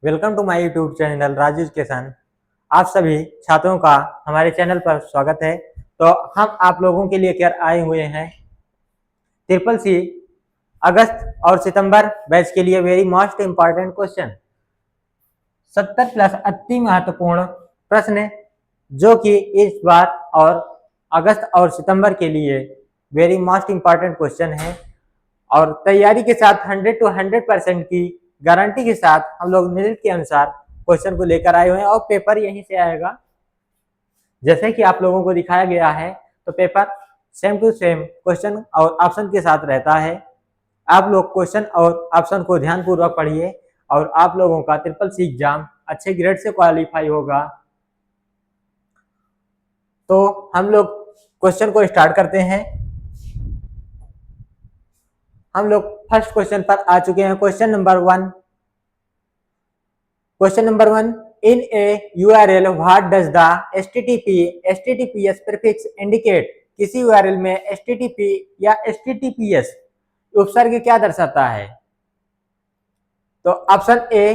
Welcome to my YouTube channel Raju education. आप सभी छात्रों का हमारे चैनल पर स्वागत है। तो हम आप लोगों के लिए क्या आए हुए हैं ट्रिपल सी अगस्त और सितंबर बैच के लिए very most important question 70 plus अति महत्वपूर्ण प्रश्न जो कि इस बार और अगस्त और सितंबर के लिए वेरी मोस्ट इम्पॉर्टेंट क्वेश्चन है और तैयारी के साथ 100 to 100% की गारंटी के साथ हम लोग मेरिट के अनुसार क्वेश्चन को लेकर आए हुए हैं और पेपर यहीं से आएगा। जैसे कि आप लोगों को दिखाया गया है तो paper same to same question और ऑप्शन के साथ रहता है। आप लोग क्वेश्चन और ऑप्शन को ध्यानपूर्वक पढ़िए और आप लोगों का ट्रिपल सी एग्जाम अच्छे ग्रेड से क्वालिफाई होगा। तो हम लोग क्वेश्चन को स्टार्ट करते हैं। हम लोग फर्स्ट क्वेश्चन पर आ चुके हैं। Question number one in A URL what does the HTTPS prefix indicate. किसी URL में HTTP या HTTPS उपसर्ग क्या दर्शाता है? तो ऑप्शन ए,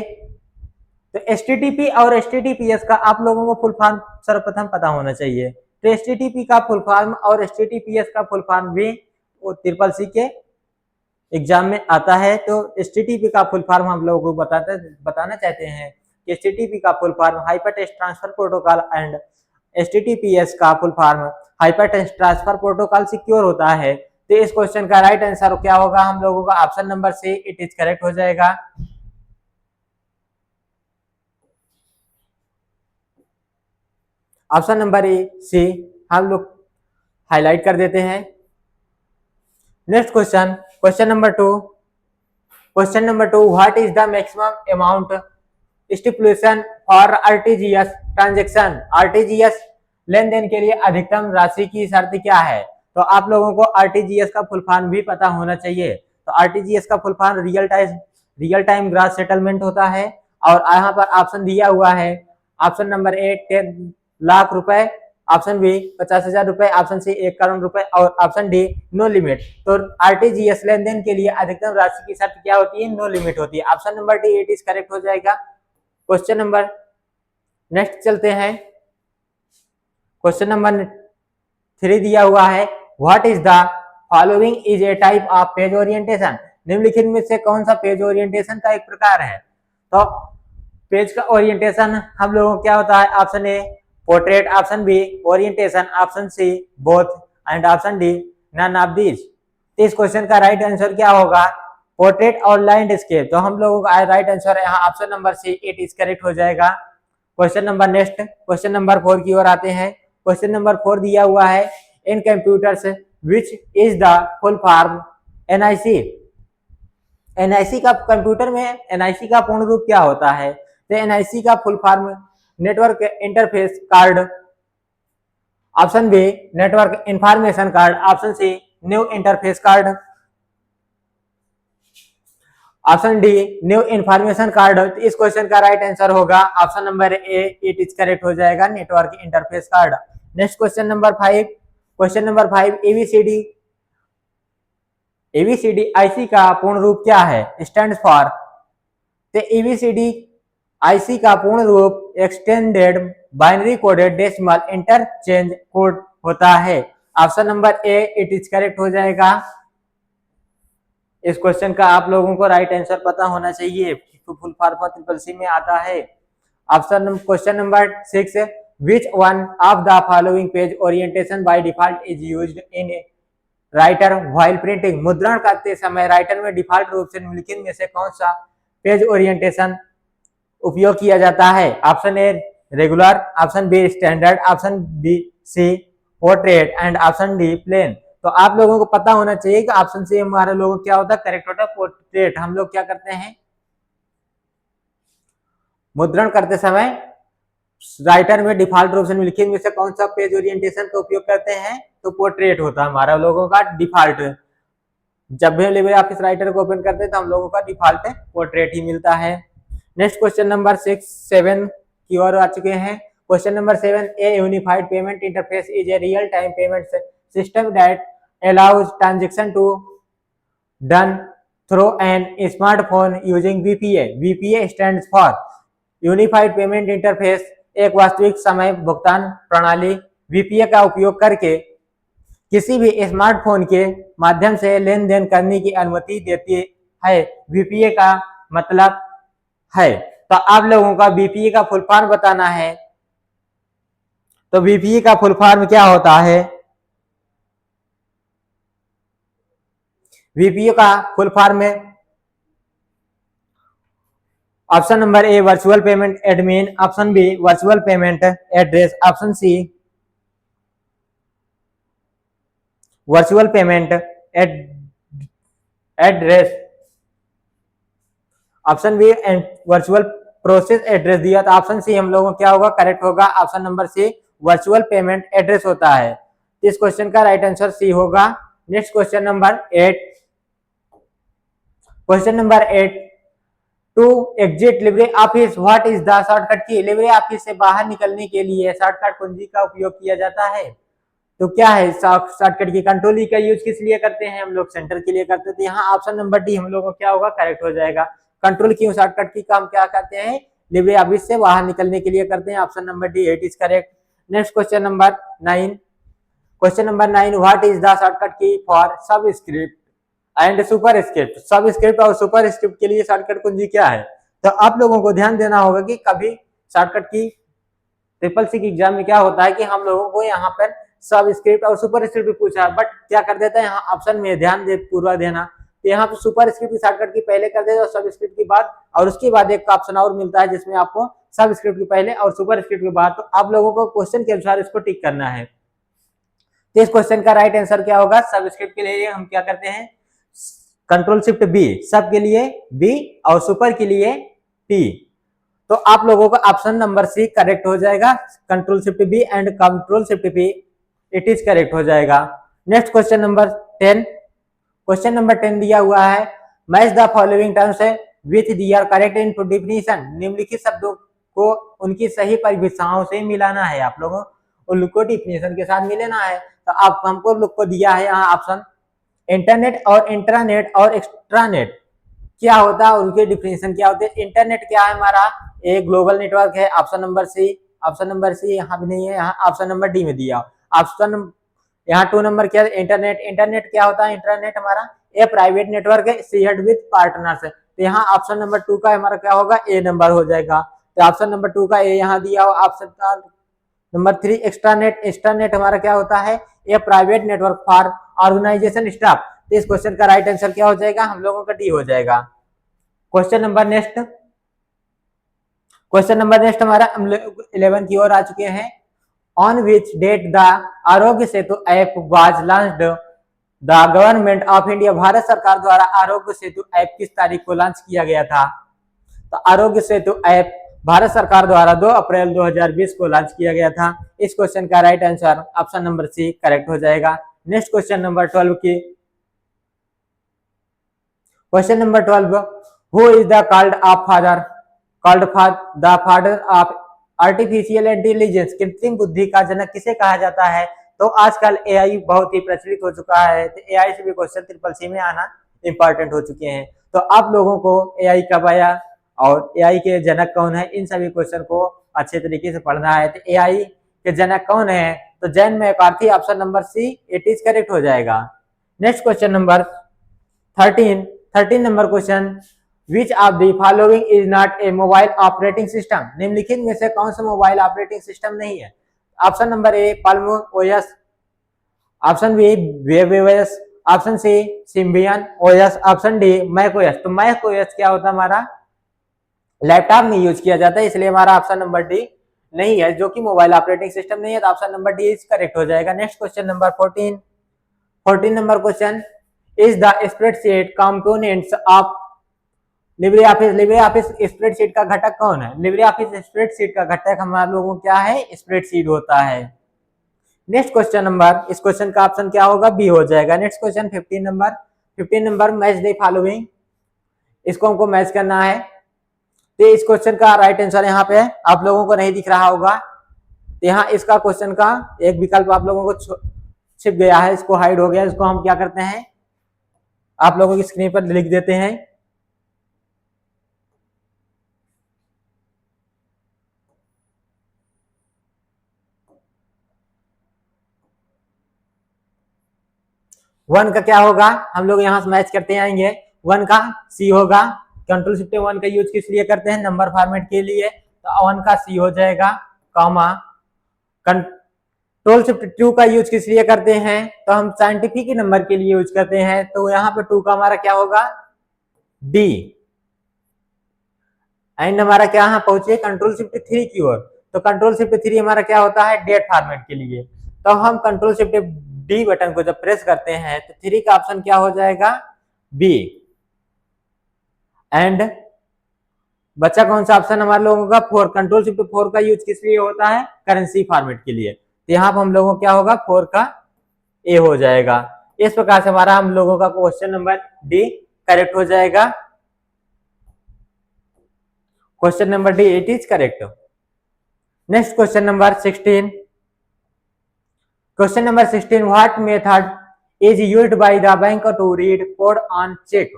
तो HTTP और HTTPS का आप लोगों को फुल फॉर्म सर्वप्रथम पता होना चाहिए। तो HTTP का फुल फॉर्म और HTTPS का फुल फॉर्म भी ट्रिपल सी के एग्जाम में आता है। तो HTTP का फुल फॉर्म हम लोगों को बताना चाहते हैं कि HTTP का full form hyper text transfer protocol and HTTPS का full form hyper text transfer protocol secure होता है। तो इस क्वेश्चन का राइट आंसर क्या होगा? हम लोगों का option number C it is correct हो जाएगा। ऑप्शन नंबर सी हम लोग हाईलाइट कर देते हैं। Next question, question number two what is the maximum amount stipulation for RTGS transaction. RTGS लेन देन के लिए अधिकतम राशि की शर्त क्या है? तो आप लोगों को आरटीजीएस का फुल फॉर्म भी पता होना चाहिए। तो आरटीजीएस का full form real time gross settlement होता है और यहाँ पर ऑप्शन दिया हुआ है। ऑप्शन नंबर ए 10 लाख रुपए, ऑप्शन बी 50,000 रुपए, ऑप्शन सी 1 करोड़ रुपए और ऑप्शन डी नो लिमिट। तो आरटीजीएस लेन देन के लिए अधिकतम राशि की शर्त क्या होती है? नो लिमिट होती है। Option number D it is correct हो जाएगा। क्वेश्चन नंबर नेक्स्ट चलते हैं। क्वेश्चन नंबर 3 दिया हुआ है what is the following is A type of page orientation. निम्नलिखित में से कौन सा पेज ओरिएंटेशन का एक प्रकार है? तो पेज का ओरिएंटेशन हम लोगों को क्या होता है? Option A portrait, option B orientation, option C both and option D none of this. इस क्वेश्चन का राइट आंसर क्या होगा? पोर्ट्रेट और लैंडस्केप। तो हम लोगों का राइट आंसर यहाँ option number C it is correct हो जाएगा। Question number next, question number 4 की ओर आते हैं। क्वेश्चन नंबर 4 दिया हुआ है in computers which is the full form NIC। NIC का कंप्यूटर में NIC का पूर्ण रूप क्या होता है? तो NIC का full form network interface card, option B network information card, option C new interface card, option D new information card. इस क्वेश्चन का राइट आंसर होगा option number A it is correct हो जाएगा, network interface card. Next question number 5, question number 5 ABCD IC का पूर्ण रूप क्या है? Stand for. तो ABCD IC का पूर्ण रूप extended binary coded decimal interchange code होता है। Option number A it is correct हो जाएगा। इस क्वेश्चन का आप लोगों को राइट आंसर पता होना चाहिए, फुल फॉर्म ट्रिपल सी में आता है। Option question number 6 which one of the following page orientation by default is used in writer while printing. मुद्रण करते समय राइटर में डिफॉल्ट रूप से निम्नलिखित में से कौन सा पेज ओरिएंटेशन उपयोग किया जाता है? Option A regular, option B standard, option B C portrait and option D plain. तो आप लोगों को पता होना चाहिए कि ऑप्शन सी हमारे लोगों क्या होता है? करेक्ट होता है पोर्ट्रेट। हम लोग क्या करते हैं मुद्रण करते समय राइटर में डिफॉल्ट रूप से निम्नलिखित में से कौन सा पेज ओरिएंटेशन का उपयोग करते हैं? तो पोर्ट्रेट होता है हमारा लोगों का डिफॉल्ट। जब भी लिब्रे ऑफिस राइटर को ओपन करते हैं तो हम लोगों का डिफॉल्ट पोर्ट्रेट ही मिलता है। नेक्स्ट क्वेश्चन नंबर 6 7 की ओर आ चुके हैं। Question number 7 A unified payment interface is a real time payment system that allows transaction to done through an smartphone using VPA. VPA stands for unified payment interface. एक वास्तविक समय भुगतान प्रणाली वीपीए का उपयोग करके किसी भी स्मार्टफोन के माध्यम से लेन देन करने की अनुमति देती है। वीपीए का मतलब है, तो आप लोगों का वीपीए का फुल फॉर्म बताना है। तो वीपीए का फुल फॉर्म क्या होता है? वीपीए का फुल फॉर्म है option number A virtual payment admin, option B virtual payment address, option C virtual payment address, option B virtual process address दिया, तो ऑप्शन सी हम लोगों को क्या होगा, करेक्ट होगा। Option number C virtual payment address होता है। इस क्वेश्चन का राइट आंसर सी होगा। Next question number 8। Question number 8, to exit LibreOffice what is the shortcut key. LibreOffice से बाहर निकलने के लिए शॉर्टकट कुंजी का उपयोग किया जाता है। तो क्या है शॉर्टकट की? कंट्रोल ई का यूज किस लिए करते हैं हम लोग? सेंटर के लिए करते थे। यहाँ ऑप्शन नंबर डी हम लोग को क्या होगा, करेक्ट हो जाएगा। कंट्रोल की शॉर्टकट की काम क्या करते हैं? लिब्रे ऑफिस से बाहर निकलने के लिए करते हैं। Option number D it is correct. Next question number 9। Question number 9, what is the shortcut key for subscript and superscript. Subscript और सुपरस्क्रिप्ट के लिए शॉर्टकट कुंजी क्या है? तो आप लोगों को ध्यान देना होगा कि कभी शॉर्टकट की ट्रिपल सी की एग्जाम में क्या होता है कि हम लोगों को यहाँ पर सबस्क्रिप्ट और सुपरस्क्रिप्ट भी पूछा है, बट क्या कर देता है यहाँ ऑप्शन में, ध्यान दे पूर्वक देना, तो यहाँ पे सुपरस्क्रिप्ट की शॉर्टकट की पहले कर देता है और सबस्क्रिप्ट की बाद, और उसके बाद एक ऑप्शन और मिलता है जिसमें आपको सबस्क्रिप्ट की पहले और सुपरस्क्रिप्ट के बाद। तो आप लोगों को क्वेश्चन के अनुसार इसको टिक करना है। तो इस क्वेश्चन का राइट आंसर क्या होगा? सबस्क्रिप्ट के लिए हम क्या करते हैं, कंट्रोल शिफ्ट बी, सब के लिए बी और सुपर के लिए टी। तो आप लोगों का ऑप्शन नंबर सी करेक्ट हो जाएगा। Control shift B and control shift B it is correct हो जाएगा। Next question number 10। Question number 10 दिया हुआ है, match the following terms with their correct into definition. निम्नलिखित शब्दों को उनकी सही परिभाषाओं से मिलाना है। आप लोगों उनको डिफिनीशन के साथ मिलाना है। तो आप हमको लोग को दिया है यहाँ ऑप्शन, इंटरनेट और इंट्रानेट और एक्स्ट्रानेट क्या होता है, उनके डिफिनेशन क्या होते हैं। इंटरनेट क्या है हमारा, एक ग्लोबल नेटवर्क है। Option number C, option number C यहाँ भी नहीं है, यहाँ ऑप्शन नंबर डी में दिया। ऑप्शन यहाँ 2 नंबर क्या है, इंटरनेट। इंटरनेट क्या होता है, इंटरनेट हमारा ए प्राइवेट नेटवर्क है शेयर्ड विद पार्टनर्स है। तो यहाँ ऑप्शन नंबर 2 का हमारा क्या होगा, ए नंबर हो जाएगा। तो ऑप्शन नंबर 2 का ए यहाँ दिया हो। Option number 3 extranet. एक्स्ट्रानेट हमारा क्या होता है, a private network for organisation staff. तो इस क्वेश्चन का राइट आंसर क्या हो जाएगा, हम लोगों का डी हो जाएगा। Question number next, question number next हमारा 11 की ओर आ चुके हैं। On which date the Aarogya Setu app was launched. The government of India, Bharat सरकार द्वारा आरोग्य सेतु ऐप किस तारीख को लॉन्च किया गया था? तो आरोग्य सेतु ऐप भारत सरकार द्वारा 2 अप्रैल 2020 को लॉन्च किया गया था। इस क्वेश्चन का right answer option number C correct हो जाएगा। नेक्स्ट क्वेश्चन नंबर 12 की, question number 12, who is the called the father of artificial intelligence. कृत्रिम बुद्धि का जनक किसे कहा जाता है? तो आजकल एआई बहुत ही प्रचलित हो चुका है, तो एआई से भी क्वेश्चन ट्रिपल सी में आना इंपॉर्टेंट हो चुके हैं। तो आप लोगों को एआई कब आया और एआई के जनक कौन है, इन सभी क्वेश्चन को अच्छे तरीके से पढ़ना है। तो एआई के जनक कौन है? तो Jain McCarthy, option number C it is correct हो जाएगा। Next question number 13 number question, which of the following is not a mobile operating system. निम्नलिखित में से कौन सा मोबाइल ऑपरेटिंग सिस्टम नहीं है? Option number A Palm OS, option B web OS, option C Symbian OS, option D Mac OS. तो Mac OS क्या होता है, हमारा लैपटॉप में यूज किया जाता है, इसलिए हमारा ऑप्शन नंबर डी नहीं है, जो कि मोबाइल ऑपरेटिंग सिस्टम नहीं है। तो option number D is correct हो जाएगा। Next question number 14 number question, is the spreadsheet components of Libre office. Libre office spreadsheet का घटक कौन है? लिब्रे ऑफिस स्प्रेडशीट का घटक हमारे लोगों को क्या है, स्प्रेडशीट होता है। नेक्स्ट क्वेश्चन नंबर, इस क्वेश्चन का ऑप्शन क्या होगा, बी हो जाएगा। Next question 15 number, match the following. इसको हमको मैच करना है। तो इस क्वेश्चन का राइट आंसर यहाँ पे आप लोगों को नहीं दिख रहा होगा, तो यहाँ इसका क्वेश्चन का एक विकल्प आप लोगों को छिप गया है, इसको हाइड हो गया। इसको हम क्या करते हैं, आप लोगों की स्क्रीन पर लिख देते हैं। वन का क्या होगा, हम लोग यहाँ से मैच करते आएंगे। वन का सी होगा। कंट्रोल शिफ्ट वन का यूज किस लिए करते हैं, नंबर फॉर्मेट के लिए, तो वन का सी हो जाएगा, कॉमा। कंट्रोल शिफ्ट टू का यूज किस लिए करते हैं, तो हम साइंटिफिक नंबर के लिए यूज करते हैं, तो यहाँ पे टू का हमारा क्या होगा, डी। एंड हमारा क्या यहाँ पहुंचे कंट्रोल शिफ्ट थ्री की ओर, तो कंट्रोल शिफ्ट थ्री हमारा क्या होता है, डेट फॉर्मेट के लिए। तो हम कंट्रोल शिफ्ट डी बटन को जब प्रेस करते हैं तो थ्री का ऑप्शन क्या हो जाएगा, बी। एंड बच्चा कौन सा ऑप्शन हमारे लोगों का, फोर। कंट्रोल शिफ्ट फोर का यूज किस लिए होता है, करेंसी फॉर्मेट के लिए। तो यहाँ पर हम लोगों को क्या होगा, फोर का ए हो जाएगा। इस प्रकार से हमारा हम लोगों का क्वेश्चन नंबर डी करेक्ट हो जाएगा। Question number D it is correct. Next question number 16। Question number 16, what method is used by the bank to read code on cheque.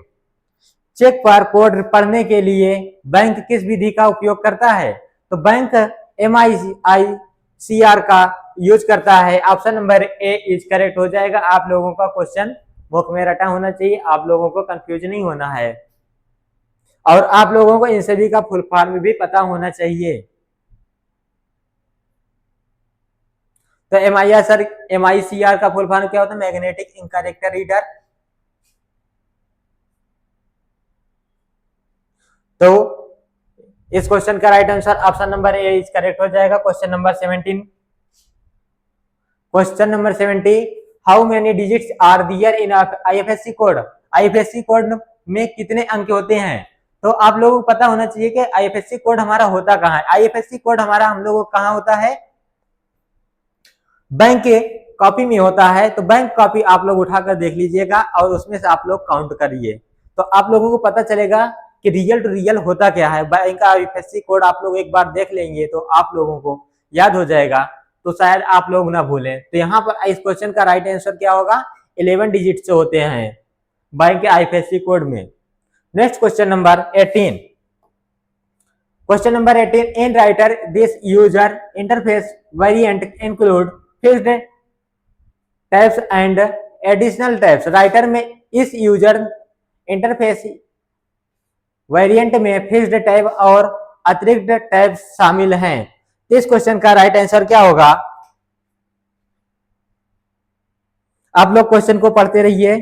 Cheque पर कोड पढ़ने के लिए बैंक किस विधि का उपयोग करता है, तो बैंक MICR का यूज करता है। Option number A is correct हो जाएगा। आप लोगों का क्वेश्चन बुक में रटा होना चाहिए, आप लोगों को कंफ्यूज नहीं होना है, और आप लोगों को इन सभी का फुल फॉर्म भी पता होना चाहिए। तो MICR का फुल फॉर्म क्या होता है, मैग्नेटिक इंक कैरेक्टर रीडर। तो इस क्वेश्चन का right answer option number A is correct हो जाएगा। Question number 17। Question number 70, how many digits are there in IFSC code. IFSC code में कितने अंक होते हैं, तो आप लोगों को पता होना चाहिए कि IFSC कोड हमारा होता कहाँ है। IFSC कोड हमारा हम लोगों को कहाँ होता है, बैंक के कॉपी में होता है। तो बैंक कॉपी आप लोग उठाकर देख लीजिएगा और उसमें से आप लोग काउंट करिए, तो आप लोगों को पता चलेगा कि रियल टू रियल होता क्या है। बैंक का IFSC कोड आप लोग एक बार देख लेंगे तो आप लोगों को याद हो जाएगा, तो शायद आप लोग ना भूलें। तो यहाँ पर इस क्वेश्चन का राइट आंसर क्या होगा, 11 डिजिट से होते हैं बैंक के IFSC कोड में। Next question number 18। Question number 18, in writer this user interface variant include fixed tabs and additional tabs. Writer में इस यूजर इंटरफेस वेरिएंट में फिक्स्ड टैब और अतिरिक्त टैब शामिल हैं। इस क्वेश्चन का राइट आंसर क्या होगा, आप लोग क्वेश्चन को पढ़ते रहिए।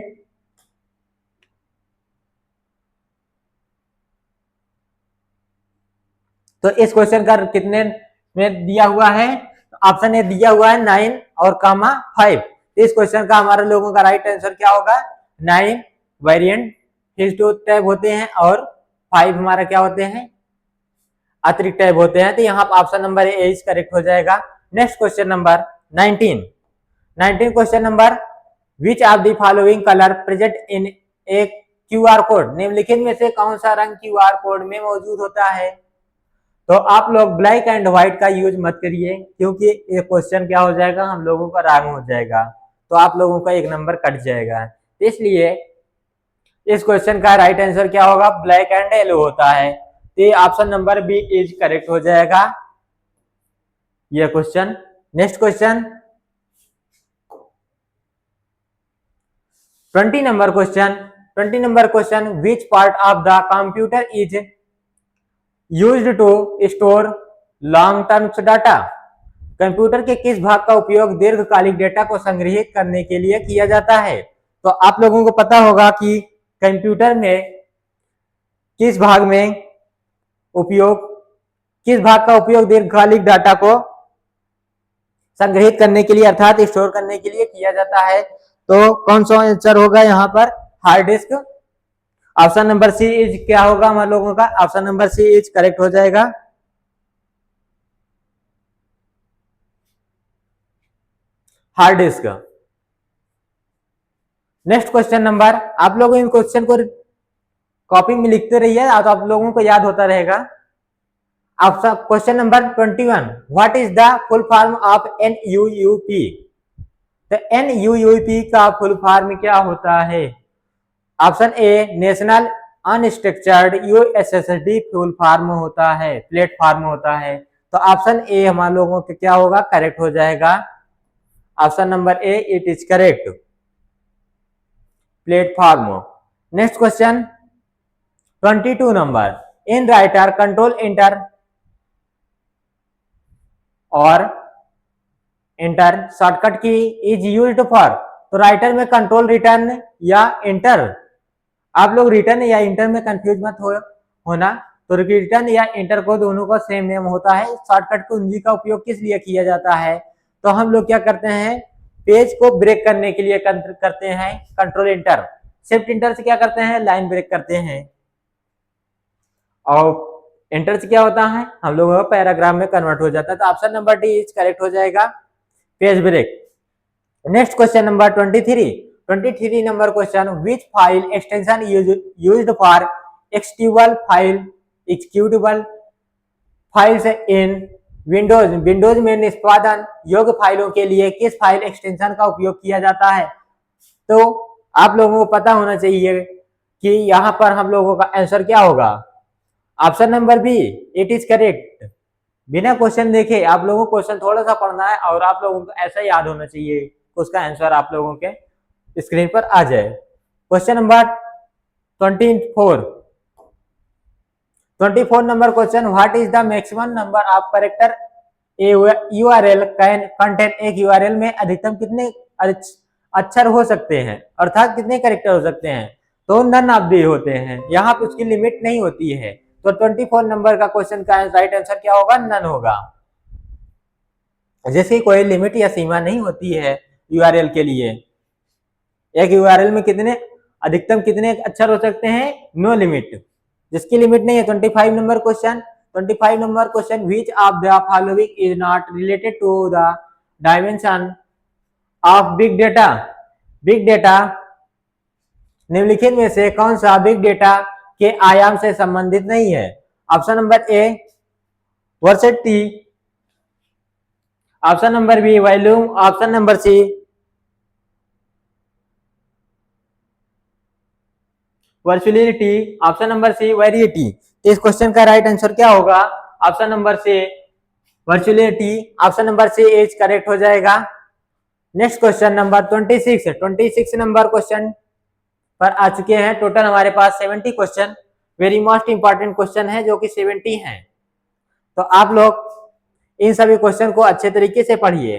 तो इस क्वेश्चन का कितने में दिया हुआ है, ऑप्शन ए दिया हुआ है 9 और कामा 5। तो इस क्वेश्चन का हमारे लोगों का राइट आंसर क्या होगा, 9 वेरिएंट फिक्स्ड टैब होते हैं और 5 हमारा क्या होते हैं, अतिरिक्त टैब होते हैं। तो यहाँ पर option number A is correct हो जाएगा। Next question number 19। Question number, which of the following colour present in A QR code. निम्नलिखित में से कौन सा रंग QR कोड में मौजूद होता है, तो आप लोग ब्लैक एंड व्हाइट का यूज मत करिए, क्योंकि ये क्वेश्चन क्या हो जाएगा, हम लोगों का रॉन्ग हो जाएगा, तो आप लोगों का एक नंबर कट जाएगा। इसलिए इस क्वेश्चन का राइट आंसर क्या होगा, ब्लैक एंड येलो होता है। तो option number B is correct हो जाएगा ये question. Next question 20 number question, which part of the computer is used to store long term data. Computer के किस भाग का उपयोग दीर्घकालिक डेटा को संग्रहित करने के लिए किया जाता है। तो आप लोगों को पता होगा कि कंप्यूटर में किस भाग का उपयोग दीर्घकालिक डाटा को संग्रहित करने के लिए अर्थात स्टोर करने के लिए किया जाता है। तो कौन सा आंसर होगा यहाँ पर, hard disk. Option number C is क्या होगा हमारे लोगों का, option number C is correct हो जाएगा। Hard disk. Next question number, आप लोग इन क्वेश्चन को कॉपी में लिखते रहिए तो आप लोगों को याद होता रहेगा। Option question number 21, what is the full form of NUUP। तो NUUP का फुल फॉर्म क्या होता है, option A national unstructured USSD full form होता है, प्लेटफार्म होता है। तो ऑप्शन ए हमारे लोगों के क्या होगा, करेक्ट हो जाएगा। Option number A it is correct, platform. Next question 22 number, in writer control inter और inter shortcut key is used for. तो राइटर में कंट्रोल रिटर्न या इंटर, आप लोग रिटर्न या इंटर में कंफ्यूज मत होना। तो रिटर्न या इंटर को दोनों का सेम नेम होता है। शॉर्टकट कुंजी का उपयोग किस लिए किया जाता है, तो हम लोग क्या करते हैं, पेज को ब्रेक करने के लिए करते हैं कंट्रोल इंटर। शिफ्ट इंटर से क्या करते हैं, लाइन ब्रेक करते हैं। और इंटर से क्या होता है, हम लोगों का पैराग्राफ में कन्वर्ट हो जाता है। तो option number D is correct हो जाएगा, page break. Next question number 23 number question, which file extension used for executable files in Windows. Windows में निष्पादन योग्य फाइलों के लिए किस फाइल एक्सटेंशन का उपयोग किया जाता है। तो आप लोगों को पता होना चाहिए कि यहाँ पर हम लोगों का आंसर क्या होगा, option number B it is correct. बिना क्वेश्चन देखे आप लोगों को क्वेश्चन थोड़ा सा पढ़ना है और आप लोगों को ऐसा याद होना चाहिए कि उसका आंसर आप लोगों के स्क्रीन पर आ जाए। Question number 24 number question, what is the maximum number of character URL can contain. एक यूआरएल में अधिकतम कितने अक्षर हो सकते हैं, अर्थात कितने कैरेक्टर हो सकते हैं। तो नन ऑफ दी होते हैं, यहाँ पे उसकी लिमिट नहीं होती है। तो 24 नंबर का क्वेश्चन का राइट आंसर क्या होगा, नन होगा। जैसे कोई लिमिट या सीमा नहीं होती है यूआरएल के लिए। एक यूआरएल में कितने अधिकतम कितने अक्षर हो सकते हैं, नो लिमिट, जिसकी लिमिट नहीं है। 25 number question, which of the following is not related to the dimension of big data. Big data निम्नलिखित में से कौन सा बिग डेटा के आयाम से संबंधित नहीं है। Option number A veracity, option number B volume, option number C virtuality, option number C variety. इस क्वेश्चन का राइट आंसर क्या होगा, option number C virtuality, option number C is correct हो जाएगा। Next question number 26 number question पर आ चुके हैं। टोटल हमारे पास 70 question, very most important question है जो कि 70 हैं। तो आप लोग इन सभी क्वेश्चन को अच्छे तरीके से पढ़िए।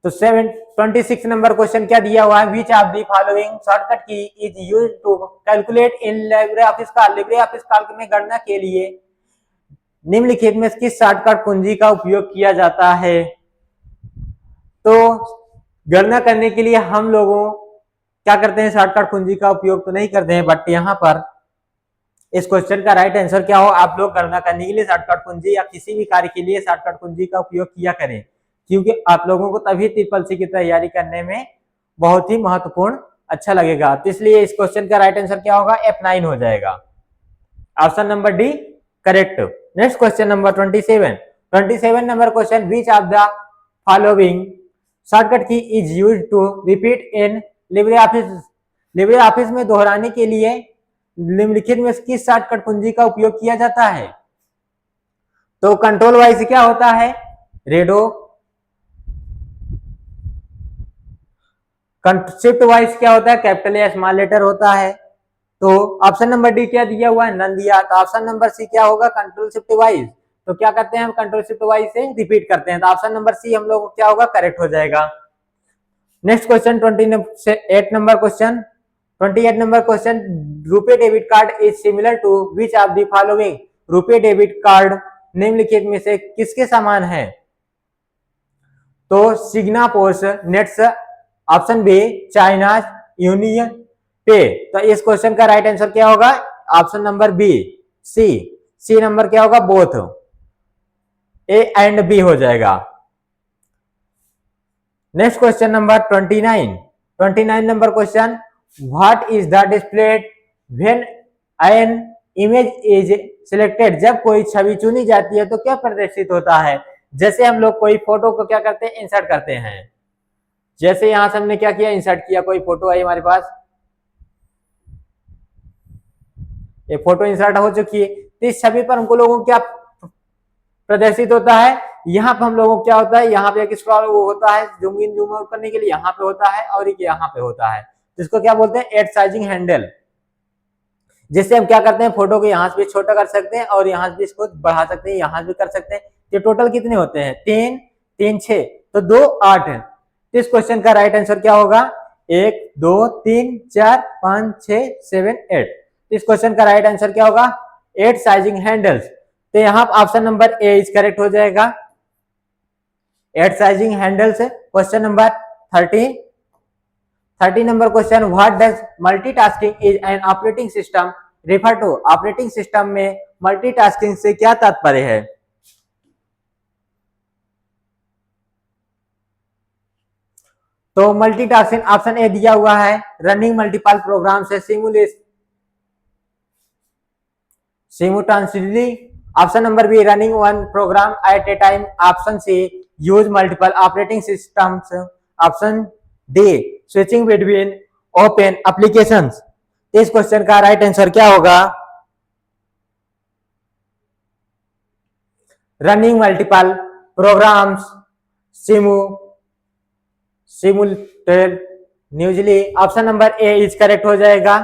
तो 26 नंबर क्वेश्चन क्या दिया हुआ है, which of the following shortcut key is used to calculate in LibreOffice Calc. LibreOffice Calc में गणना के लिए निम्नलिखित में किस शॉर्टकट कुंजी का उपयोग किया जाता है। तो गणना करने के लिए हम लोगों क्या करते हैं, शॉर्टकट कुंजी का उपयोग तो नहीं करते हैं, बट यहाँ पर इस क्वेश्चन का राइट आंसर क्या हो, आप लोग गणना करने के लिए शॉर्टकट कुंजी या किसी भी कार्य के लिए शॉर्टकट कुंजी का उपयोग किया करें, क्योंकि आप लोगों को तभी ट्रिपल सी की तैयारी करने में बहुत ही महत्वपूर्ण अच्छा लगेगा। तो इसलिए इस क्वेश्चन का राइट आंसर क्या होगा, F9 हो जाएगा, option number D correct. Next question number 27 number question, which of the following shortcut key is used to repeat in LibreOffice. LibreOffice में दोहराने के लिए निम्नलिखित में किस शॉर्टकट कुंजी का उपयोग किया जाता है। तो कंट्रोल वाइज क्या होता है, रेडो, शिफ्ट वाइज क्या होता है, कैपिटल या स्मॉल लेटर होता है। तो ऑप्शन नंबर डी क्या दिया हुआ है, नन दिया। तो ऑप्शन नंबर सी क्या होगा, कंट्रोल शिफ्ट वाइज। तो क्या करते हैं हम, कंट्रोल शिफ्ट वाइज से रिपीट करते हैं। तो ऑप्शन नंबर सी हम लोग क्या होगा, करेक्ट हो जाएगा। Next question 28 number question, RuPay debit card is similar to which of the following. RuPay debit card निम्नलिखित में से किसके समान है। तो signa post nets, option B China UnionPay. तो इस क्वेश्चन का राइट आंसर क्या होगा, option number B C number क्या होगा, बोथ, ए एंड बी हो जाएगा। Next question number 29 number question, what is the displayed when an image is selected, जब कोई छवि चुनी जाती है तो क्या प्रदर्शित होता है? जैसे हम लोग कोई फोटो को क्या करते हैं, इंसर्ट करते हैं। जैसे यहां से हमने क्या किया, इंसर्ट किया, कोई फोटो आई हमारे पास, ये फोटो इंसर्ट हो चुकी है। तो इस छवि पर हमको लोगों को क्या प्रदर्शित होता है? यहाँ पे हम लोगों को क्या होता है, यहाँ पे एक स्क्रॉल वो होता है जूम इन जूम आउट करने के लिए, यहाँ पे होता है और एक यहाँ पे होता है, जिसको क्या बोलते हैं, एड साइजिंग हैंडल। जिससे हम क्या करते हैं, फोटो को यहाँ से भी छोटा कर सकते हैं और यहाँ से भी इसको बढ़ा सकते हैं, यहाँ से भी कर सकते हैं। ये टोटल कितने होते हैं, 3 3 6, तो 2 8 है। तो इस क्वेश्चन का राइट आंसर क्या होगा, 1 2 3 4 5 6 7 8। इस क्वेश्चन का राइट आंसर क्या होगा, 8 साइजिंग हैंडल्स। तो यहाँ option number A is correct हो जाएगा, 8 sizing handles. Question number 30 number question, what does multitasking is an operating system refer to? Operating system में मल्टीटास्किंग से क्या तात्पर्य है? तो मल्टीटास्किंग ऑप्शन ए दिया हुआ है, रनिंग मल्टीपल प्रोग्राम से simultaneously. Option number B, running one program at a time. Option C, use multiple operating systems. Option D, switching between open applications. इस क्वेश्चन का राइट आंसर क्या होगा, running multiple programs simultaneously. Option number A is correct हो जाएगा।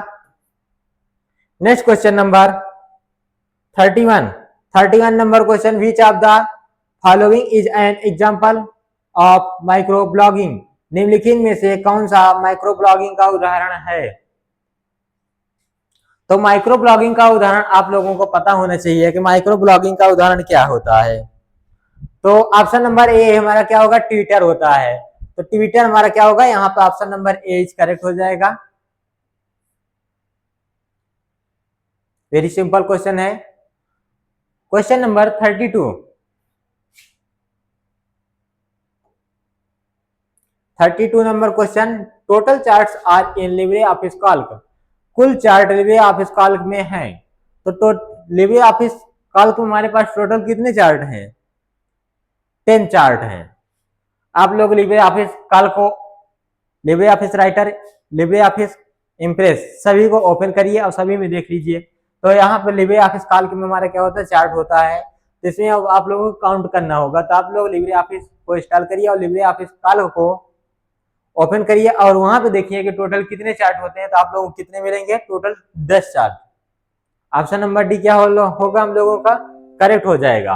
Next question number 31 number question, which of the following is an example of micro blogging? निम्नलिखित में से कौन सा माइक्रो ब्लॉगिंग का उदाहरण है? तो माइक्रो ब्लॉगिंग का उदाहरण आप लोगों को पता होना चाहिए कि माइक्रो ब्लॉगिंग का उदाहरण क्या होता है। तो ऑप्शन नंबर ए हमारा क्या होगा, ट्विटर होता है। तो ट्विटर हमारा क्या होगा, यहाँ पे option number A is correct हो जाएगा। वेरी सिंपल क्वेश्चन है। Question number 32 number question, total charts are in LibreOffice Calc. कुल चार्ट लिब्रे ऑफिस कैल्क में हैं। तो लिब्रे ऑफिस कैल्क में हमारे पास टोटल कितने चार्ट हैं, 10 चार्ट हैं। आप लोग लिब्रे ऑफिस कैल्क को, Libre office Writer, LibreOffice Impress सभी को ओपन करिए और सभी में देख लीजिए। तो यहाँ पर लिब्रे ऑफिस कैल्क में हमारा क्या होता है, चार्ट होता है, जिसमें आप लोगों को काउंट करना होगा। तो आप लोग लिब्रे ऑफिस को इंस्टॉल करिए और लिब्रे ऑफिस कैल्क को ओपन करिए और वहां पे देखिए कि टोटल कितने चार्ट होते हैं। तो आप लोगों को कितने मिलेंगे, total 10 chart. Option number D क्या होगा हम लोगों का, करेक्ट हो जाएगा,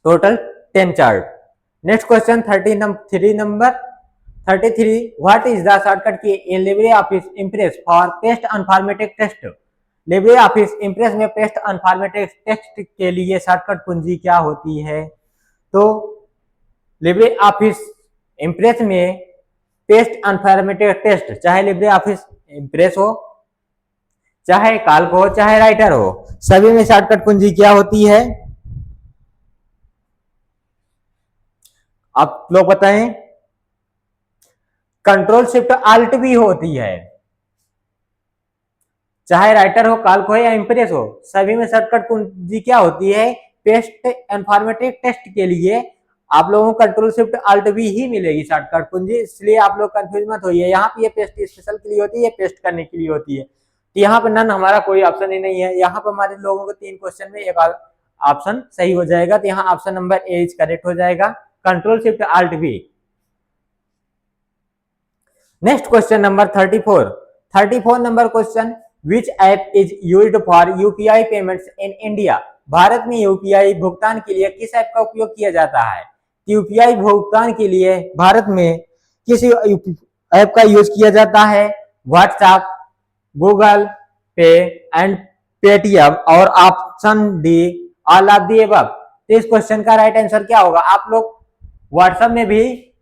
total 10 chart. Next question 33 what is the shortcut key in LibreOffice Impress for paste unformatted text? LibreOffice Impress में पेस्ट अनफॉर्मेटेड टेक्स्ट के लिए शॉर्टकट कुंजी क्या होती है? तो लिब्रे ऑफिस इंप्रेस में पेस्ट अनफॉर्मेटेड टेक्स्ट, चाहे लिब्रे ऑफिस इंप्रेस हो, चाहे कैल्क हो, चाहे राइटर हो, सभी में शॉर्टकट कुंजी क्या होती है? आप लोग बताएं। कंट्रोल शिफ्ट अल्ट भी होती है। चाहे राइटर हो, कैल्क हो या इंप्रेस हो, सभी में शॉर्टकट कुंजी क्या होती है? पेस्ट अनफॉर्मेटेड टेक्स्ट के लिए आप लोगों को कंट्रोल शिफ्ट अल्ट भी ही मिलेगी शॉर्टकट कुंजी। इसलिए आप लोग कंफ्यूज मत होइए। यहाँ पे ये पेस्ट स्पेशल के लिए होती है, ये पेस्ट करने के लिए होती है। तो यहाँ पे नन हमारा कोई ऑप्शन ही नहीं है। यहाँ पे हमारे लोगों को 3 क्वेश्चन में एक ऑप्शन सही हो जाएगा। तो यहाँ option number A is correct हो जाएगा, कंट्रोल शिफ्ट अल्ट भी। Next question number 34 number question, which app is used for UPI payments in India? Bharat में यूपीआई भुगतान के लिए किस ऐप का उपयोग किया जाता है? यूपीआई भुगतान के लिए भारत में किस ऐप का यूज किया जाता है? व्हाट्सएप, गूगल पे एंड पेटीएम, और option D all of the above. तो इस क्वेश्चन का राइट आंसर क्या होगा? आप लोग व्हाट्सएप में भी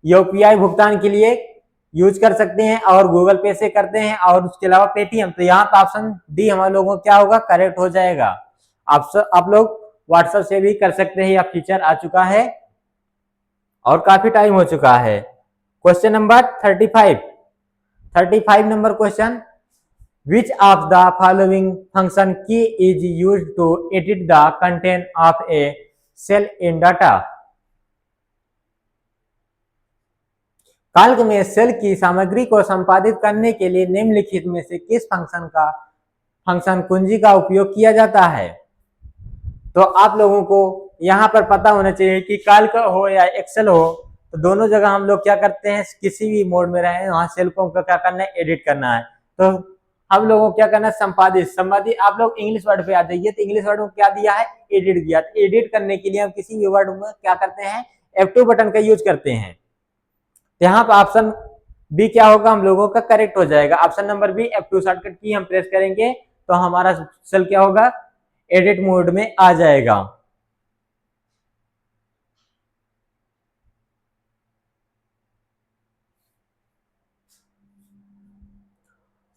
यूपीआई भुगतान के लिए यूज कर सकते हैं और गूगल पे से करते हैं, और उसके अलावा पेटीएम। तो यहाँ पर ऑप्शन डी हमारे लोगों को क्या होगा, करेक्ट हो जाएगा। आप लोग व्हाट्सएप से भी कर सकते हैं, यह फीचर आ चुका है और काफी टाइम हो चुका है। Question number 35 number question, Which of the following function key is used to edit the content of a cell in data? काल्क में सेल की सामग्री को संपादित करने के लिए निम्नलिखित में से किस फंक्शन कुंजी का उपयोग किया जाता है? तो आप लोगों को यहाँ पर पता होना चाहिए कि काल्क हो या एक्सेल हो, तो दोनों जगह हम लोग क्या करते हैं, किसी भी मोड में रहे वहां सेल को क्या करना है, एडिट करना है। तो हम लोगों को क्या करना है, संपादित। आप लोग इंग्लिश वर्ड पे आ जाइए, तो इंग्लिश वर्ड में क्या दिया है, एडिट दिया। तो एडिट करने के लिए हम किसी भी वर्ड में क्या करते हैं, F2 बटन का यूज करते हैं। यहाँ पर ऑप्शन बी क्या होगा, हम लोगों का करेक्ट हो जाएगा। Option number B, F2 shortcut की हम प्रेस करेंगे तो हमारा सेल क्या होगा, एडिट मोड में आ जाएगा।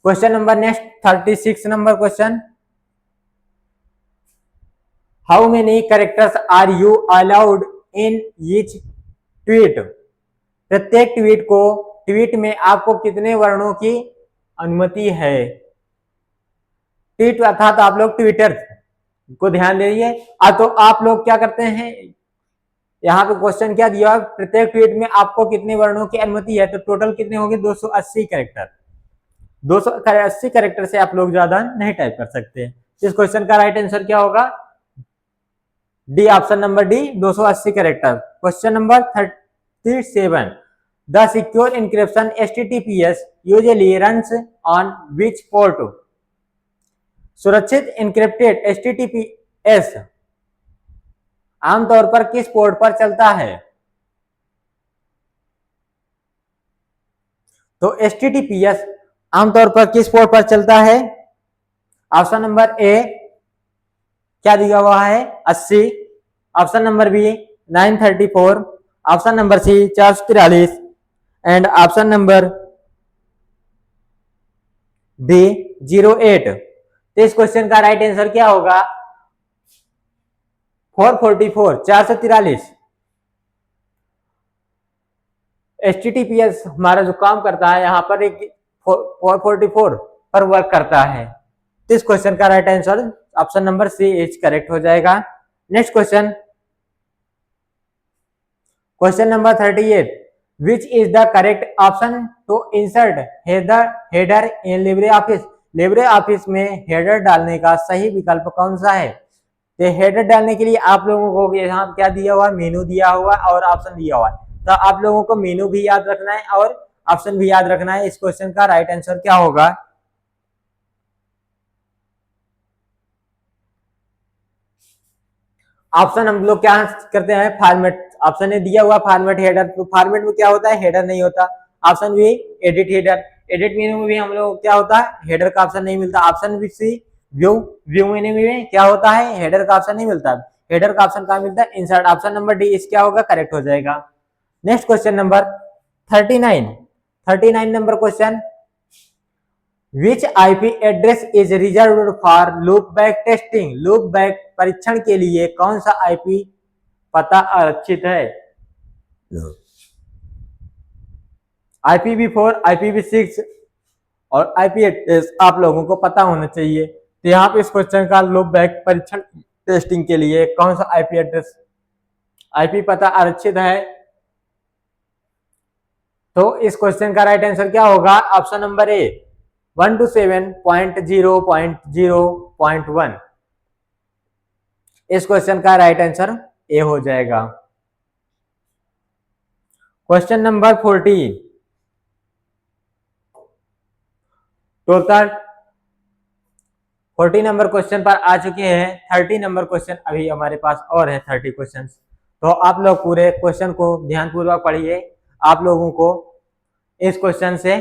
Question number next 36 number question, how many characters are you allowed in each tweet? प्रत्येक ट्वीट में आपको कितने वर्णों की अनुमति है? ट्वीट अर्थात आप लोग ट्विटर को ध्यान दीजिए। तो आप लोग क्या करते हैं, यहाँ पे क्वेश्चन क्या दिया, प्रत्येक ट्वीट में आपको कितने वर्णों की अनुमति है? तो टोटल कितने होंगे, 280 कैरेक्टर। 280 कैरेक्टर से आप लोग ज्यादा नहीं टाइप कर सकते। इस क्वेश्चन का राइट आंसर क्या होगा, D, option number D, 280 character. Question number 37, the secure encryption HTTPS usually runs on which port? सुरक्षित इंक्रिप्टेड HTTPS आमतौर पर किस पोर्ट पर चलता है? तो HTTPS आमतौर पर किस पोर्ट पर चलता है? ऑप्शन नंबर ए क्या दिया हुआ है, 80, option number B 934, option number C 443 and option number D 08। तो इस क्वेश्चन का राइट आंसर क्या होगा, 444, 443। HTTPS हमारा जो काम करता है यहाँ पर एक 444 पर वर्क करता है। तो इस क्वेश्चन का right answer option number C is correct हो जाएगा। Next question, question number 38, which is the correct option to insert header in LibreOffice? LibreOffice में हेडर डालने का सही विकल्प कौन सा है? तो हेडर डालने के लिए आप लोगों को यहाँ क्या दिया हुआ, मेनू दिया हुआ और ऑप्शन दिया हुआ है। तो आप लोगों को मेनू भी याद रखना है और ऑप्शन भी याद रखना है। इस क्वेश्चन का राइट आंसर क्या होगा, ऑप्शन हम लोग क्या करते हैं, फॉर्मेट। ऑप्शन ने दिया हुआ फॉर्मेट हेडर, तो फॉर्मेट में क्या होता है, हेडर नहीं होता। Option B edit header, edit menu में भी हम लोग क्या होता है, हेडर का ऑप्शन नहीं मिलता। Option B C view menu में क्या होता है, हेडर का ऑप्शन नहीं मिलता। हेडर का ऑप्शन कहाँ मिलता है, इंसर्ट। ऑप्शन नंबर डी इस क्या होगा, करेक्ट हो जाएगा। Next question number 39 number question, which IP address is reserved for loop back testing? Loop back परीक्षण के लिए कौन सा IP पता आरक्षित है? IPv4, IPv6 और IP एड्रेस आप लोगों को पता होना चाहिए। तो यहाँ पे इस क्वेश्चन का लूप बैक परीक्षण टेस्टिंग के लिए कौन सा IP एड्रेस, IP पता आरक्षित है? तो इस क्वेश्चन का राइट आंसर क्या होगा, ऑप्शन नंबर ए 127.0.0.1। इस क्वेश्चन का राइट आंसर ए हो जाएगा। Question number 40, total 40 number question पर आ चुके हैं। 30 नंबर क्वेश्चन अभी हमारे पास और है 30 क्वेश्चन। तो आप लोग पूरे क्वेश्चन को ध्यानपूर्वक पढ़िए। आप लोगों को इस क्वेश्चन से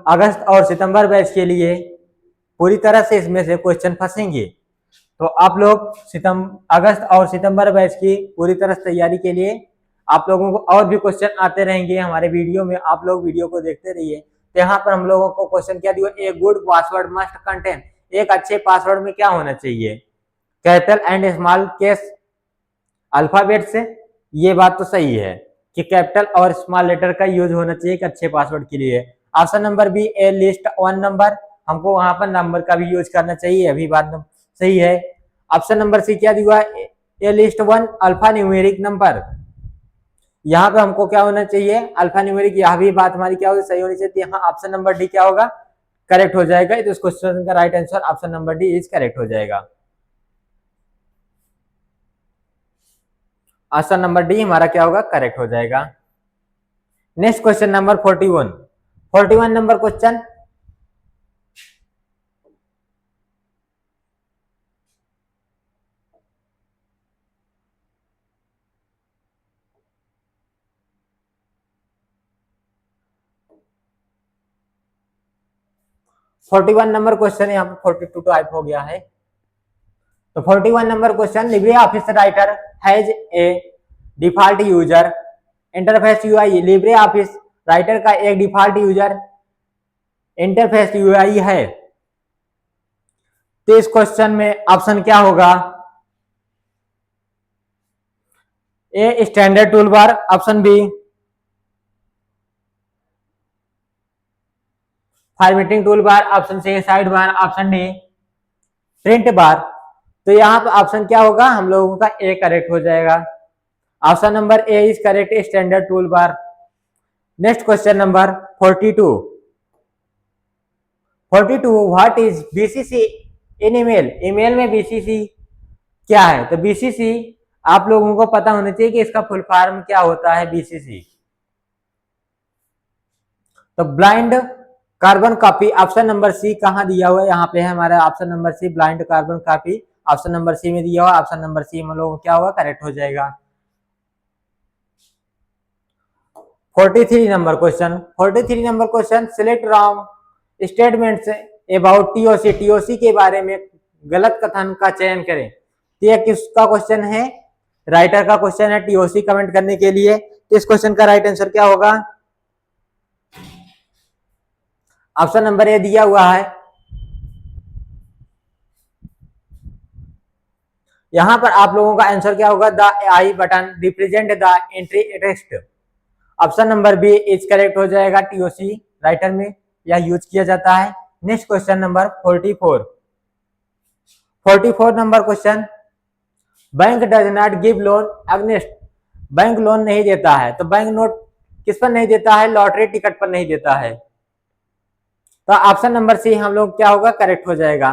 अगस्त और सितंबर बैच के लिए पूरी तरह से इसमें से क्वेश्चन फंसेंगे। तो आप लोग अगस्त और सितंबर बैच की पूरी तरह से तैयारी के लिए आप लोगों को और भी क्वेश्चन आते रहेंगे हमारे वीडियो में। आप लोग वीडियो को देखते रहिए। तो यहाँ पर हम लोगों को क्वेश्चन क्या दिया, a good password must contain, एक अच्छे पासवर्ड में क्या होना चाहिए, capital and small case alphabet से। ये बात तो सही है कि कैपिटल और स्मॉल लेटर का यूज होना चाहिए एक अच्छे पासवर्ड के लिए। ऑप्शन नंबर बी ए लिस्ट वन नंबर, हमको वहां पर नंबर का भी यूज करना चाहिए, अभी बात सही है। ऑप्शन नंबर सी क्या दिया है, a list one alpha numeric number, यहाँ पे हमको क्या होना चाहिए, अल्फा न्यूमेरिक, यहाँ भी बात हमारी क्या होगी, सही होनी चाहिए। यहाँ ऑप्शन नंबर डी क्या होगा, करेक्ट हो जाएगा। तो इस क्वेश्चन का right answer option number D is correct हो जाएगा। ऑप्शन नंबर डी हमारा क्या होगा, करेक्ट हो जाएगा। Next question number 41 number question, number question यहाँ पे 42 टाइप हो गया है। तो 41 number question, Libre office writer has a default user interface UI, Libre office writer का एक डिफॉल्ट यूजर इंटरफेस यूआई है। तो इस क्वेश्चन में ऑप्शन क्या होगा, A standard toolbar, option B formatting toolbar, option C sidebar, option D print bar. तो यहाँ पे ऑप्शन क्या होगा, हम लोगों का ए करेक्ट हो जाएगा। Option number A is correct, standard tool bar. Next question number 42 what is BCC in email, email में बीसीसी क्या है। तो बीसीसी आप लोगों को पता होना चाहिए कि इसका फुल फॉर्म क्या होता है बीसीसी। तो blind carbon copy, option number C कहाँ दिया हुआ है, यहाँ पे है हमारा option number C blind carbon copy, option number C में दिया हुआ, ऑप्शन नंबर सी हम लोग क्या होगा, करेक्ट हो जाएगा। 43 number question, select wrong statements about TOC, TOC के बारे में गलत कथन का चयन करें। तो यह किसका क्वेश्चन है, राइटर का क्वेश्चन है, टीओसी कमेंट करने के लिए। तो इस क्वेश्चन का राइट आंसर क्या होगा, ऑप्शन नंबर ए दिया हुआ है। यहां पर आप लोगों का आंसर क्या होगा, the I button represent the entry text, option number B is correct हो जाएगा। टीओसी राइटर में यह यूज किया जाता है। Next question number 44 number question, bank does not give loan against, bank loan नहीं देता है। तो बैंक नोट किस पर नहीं देता है, लॉटरी टिकट पर नहीं देता है। तो ऑप्शन नंबर सी हम लोग क्या होगा, करेक्ट हो जाएगा।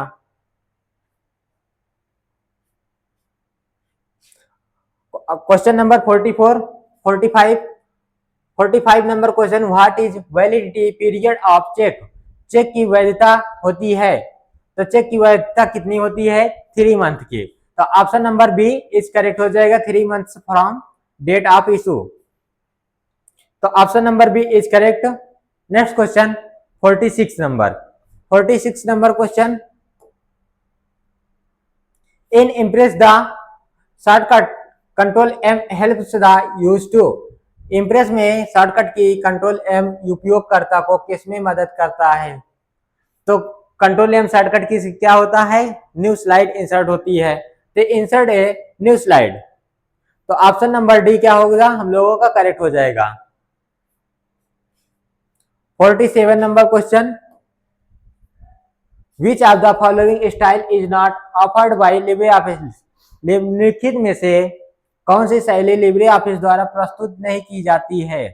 Question number 45 number question, what is validity period of cheque, cheque की वैधता होती है। तो चेक की वैधता कितनी होती है, 3 मंथ की। तो option number B is correct हो जाएगा, 3 months from date of issue. तो option number B is correct. Next question 46 number question, in Impress the shortcut control M helps the use to, Impress में shortcut key control M उपयोगकर्ता को किसमें मदद करता है। तो कंट्रोल एम शॉर्टकट की क्या होता है, न्यू स्लाइड इंसर्ट होती है। तो इंसर्ट ए न्यू स्लाइड। तो ऑप्शन नंबर डी क्या होगा, हम लोगों का करेक्ट हो जाएगा। 47 number question, which of the following style is not offered by Libre office, निम्नलिखित में से कौन सी शैली लिब्रे ऑफिस द्वारा प्रस्तुत नहीं की जाती है।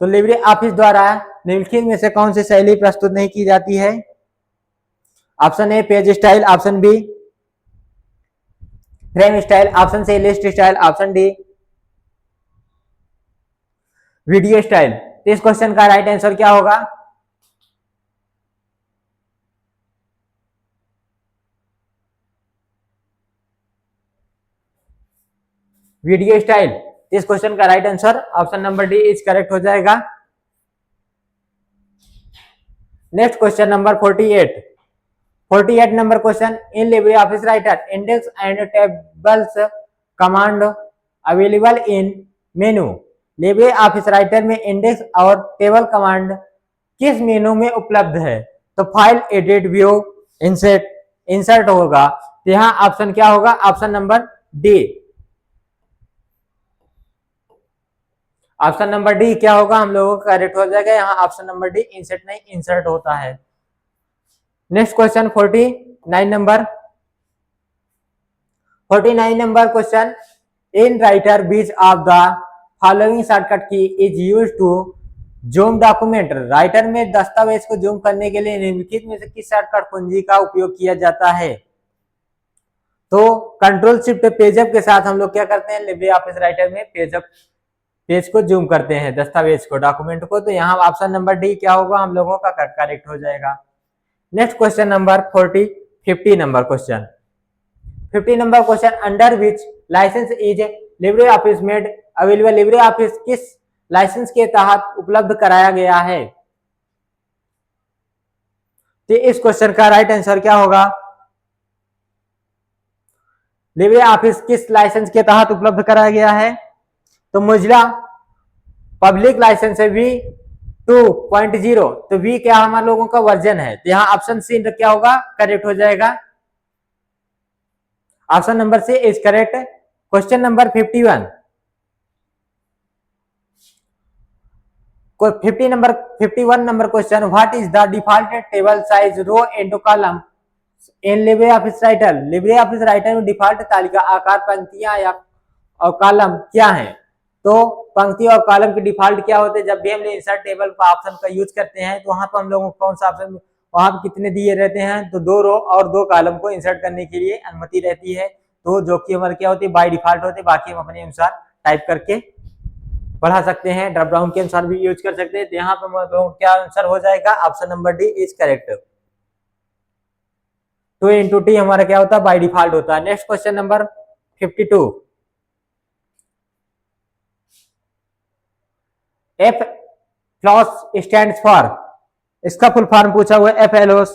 तो लिब्रे ऑफिस द्वारा निम्नलिखित में से कौन सी शैली प्रस्तुत नहीं की जाती है, option A page style, option B frame style, option C list style, option D video style. तो इस क्वेश्चन का राइट आंसर क्या होगा, वीडियो स्टाइल। इस क्वेश्चन का right answer option number D is correct हो जाएगा। Next question number 48 number question, in LibreOffice Writer index and tables command available in menu, LibreOffice Writer में index और table command किस menu में उपलब्ध है। तो फाइल, एडिट, व्यू, इंसर्ट होगा। तो यहाँ ऑप्शन क्या होगा, option number D. Option number D क्या होगा हम लोगों का करेक्ट हो जाएगा। यहाँ ऑप्शन नंबर डी इंसर्ट नहीं इंसर्ट होता है। Next question 49 number question, in Writer which of the following shortcut key is use to zoom document. Writer में दस्तावेज को जूम करने के लिए निम्नलिखित में से किस शॉर्टकट कुंजी का उपयोग किया जाता है? तो कंट्रोल शिफ्ट पेजअप के साथ हम लोग क्या करते हैं, लिब्रे ऑफिस राइटर में पेज को जूम करते हैं, दस्तावेज को, डॉक्यूमेंट को। तो यहाँ ऑप्शन नंबर डी क्या होगा हम लोगों का करेक्ट हो जाएगा। Next question number 50 number question, 50 number question, under which licence is LibreOffice made available. LibreOffice किस लाइसेंस के तहत उपलब्ध कराया गया है? तो इस क्वेश्चन का राइट आंसर क्या होगा? लिब्रे ऑफिस किस लाइसेंस के तहत उपलब्ध कराया गया है? तो मोजिला पब्लिक लाइसेंस है V2.0। तो V क्या हमारे लोगों का वर्जन है, तो यहाँ ऑप्शन सी क्या होगा करेक्ट हो जाएगा। Option number C is correct. Question number 51, 51 number question, what is the default table size row into column in LibreOffice Writer. LibreOffice Writer में डिफॉल्ट तालिका आकार पंक्तियां या और कॉलम क्या है? तो पंक्ति और कॉलम के डिफॉल्ट क्या होते हैं? जब भी हम इंसर्ट टेबल का ऑप्शन का यूज करते हैं तो वहां पर हम लोगों को कौन सा ऑप्शन, वहां पर कितने दिए रहते हैं? तो 2 रो और 2 कॉलम को इंसर्ट करने के लिए अनुमति रहती है। तो जो कि हमारे क्या होती है बाय डिफॉल्ट होते हैं, बाकी हम अपने अनुसार टाइप करके बढ़ा सकते हैं, ड्रॉप डाउन के अनुसार भी यूज कर सकते हैं। तो यहाँ पर क्या आंसर हो जाएगा? Option number D is correct. 2 into T हमारा क्या होता है बाय डिफॉल्ट होता है। Next question number 52, F floss stands for, इसका फुल फॉर्म पूछा हुआ है। FLOS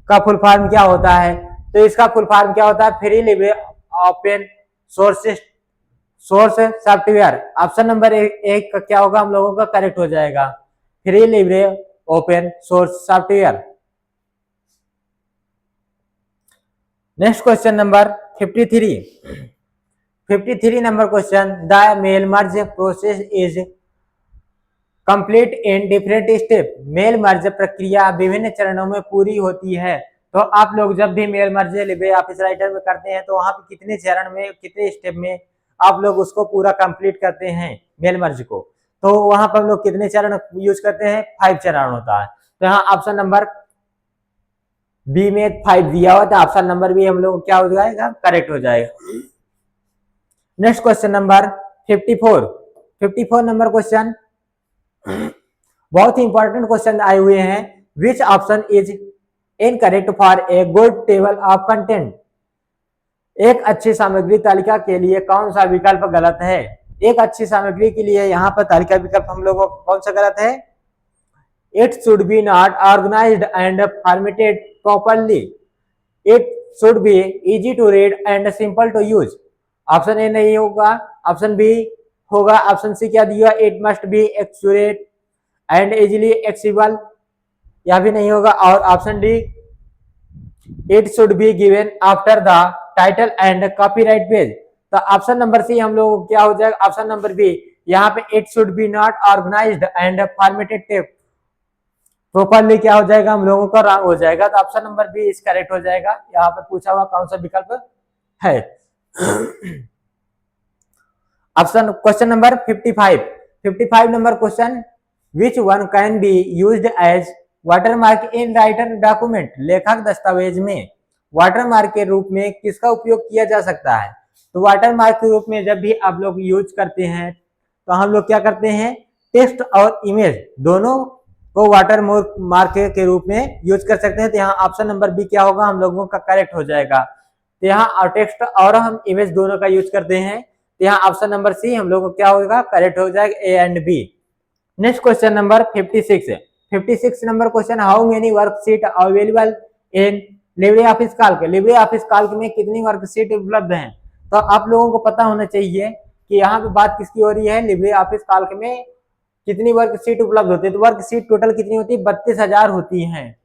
का फुल फॉर्म क्या होता है? तो इसका फुल फॉर्म क्या होता है? Free libre open source software. Option number एक का क्या होगा हम लोगों का करेक्ट हो जाएगा, free libre open source software. Next question number 53 number question, the mail merge process is complete in different step. Mail merge प्रक्रिया विभिन्न चरणों में पूरी होती है। तो आप लोग जब भी mail merge LibreOffice Writer में करते हैं तो वहां पे कितने चरण में, कितने स्टेप में आप लोग उसको पूरा कंप्लीट करते हैं मेल मर्ज को? तो वहां पर हम लोग कितने चरण यूज करते हैं? 5 चरण होता है। तो यहाँ ऑप्शन नंबर बी में 5 दिया हुआ था, ऑप्शन नंबर बी हम लोग क्या हो जाएगा करेक्ट हो जाएगा। Next question number 54 number question, बहुत ही इंपॉर्टेंट क्वेश्चन आए हुए हैं। Which option is incorrect for a good table of content. एक अच्छी सामग्री तालिका के लिए कौन सा विकल्प गलत है? एक अच्छी सामग्री के लिए यहाँ पर तालिका विकल्प हम लोगों को कौन सा गलत है? It should be not organized and formatted properly. It should be easy to read and simple to use. Option A नहीं होगा, ऑप्शन बी होगा, ऑप्शन सी क्या दिया? It must be accurate and easily accessible, यह भी नहीं होगा। और option D it should be given after the title and copyright page. तो ऑप्शन नंबर सी हम लोग क्या हो जाएगा? ऑप्शन नंबर बी, यहाँ पे it should be not organised and formatted tape properly क्या हो जाएगा हम लोगों का रॉन्ग हो जाएगा। तो ऑप्शन नंबर बी इस करेक्ट हो जाएगा। यहाँ पर पूछा हुआ कौन सा विकल्प है? Option question number 55 number question, which one can be used as watermark in Writer document. लेखक दस्तावेज में वाटरमार्क के रूप में किसका उपयोग किया जा सकता है? तो वाटरमार्क के रूप में जब भी आप लोग यूज करते हैं तो हम लोग क्या करते हैं, टेक्स्ट और इमेज दोनों को वाटर मार्क के रूप में यूज कर सकते हैं। तो यहाँ ऑप्शन नंबर बी क्या होगा हम लोगों का करेक्ट हो जाएगा। तो यहाँ टेक्स्ट और हम इमेज दोनों का यूज करते हैं। तो यहाँ ऑप्शन नंबर सी हम लोगों को क्या होगा करेक्ट हो जाएगा, A and B. Next question number 56 number question, how many worksheet available in LibreOffice Calc. LibreOffice Calc में कितनी वर्कशीट उपलब्ध हैं? तो आप लोगों को पता होना चाहिए कि यहाँ पे बात किसकी हो रही है, लिब्रे ऑफिस कैल्क में कितनी वर्कशीट उपलब्ध होती है। तो वर्कशीट टोटल कितनी होती है? 32,000 होती हैं।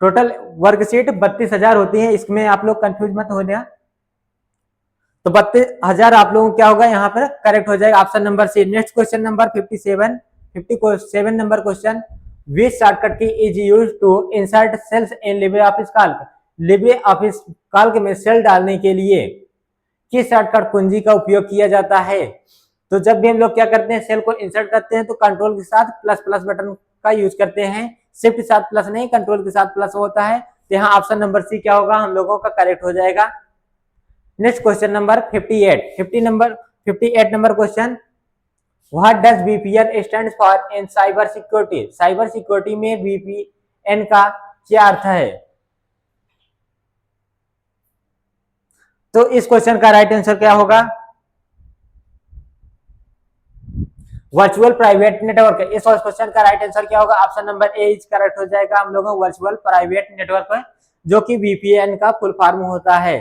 टोटल वर्कशीट 32,000 होती है, इसमें आप लोग कंफ्यूज मत हो जाए। तो 32,000 आप लोगों को क्या होगा यहाँ पर करेक्ट हो जाएगा option number C. Next question number 57 number question, which shortcut key is use to insert cells in LibreOffice Calc. LibreOffice Calc में सेल डालने के लिए किस शॉर्टकट कुंजी का उपयोग किया जाता है। तो जब भी हम लोग क्या करते हैं, सेल को इंसर्ट करते हैं तो कंट्रोल के साथ प्लस प्लस बटन का यूज करते हैं, शिफ्ट के साथ प्लस नहीं, कंट्रोल के साथ प्लस होता है। तो यहाँ ऑप्शन नंबर सी क्या होगा हम लोगों का करेक्ट हो जाएगा। Next question number 58 number question, what does VPN stands for in cyber security. Cyber security में VPN का क्या अर्थ है। तो इस क्वेश्चन का राइट आंसर क्या होगा, वर्चुअल प्राइवेट नेटवर्क। इस क्वेश्चन का राइट आंसर क्या होगा, option number A is correct हो जाएगा हम लोगों को, वर्चुअल प्राइवेट नेटवर्क, जो कि VPN का फुल फॉर्म होता है।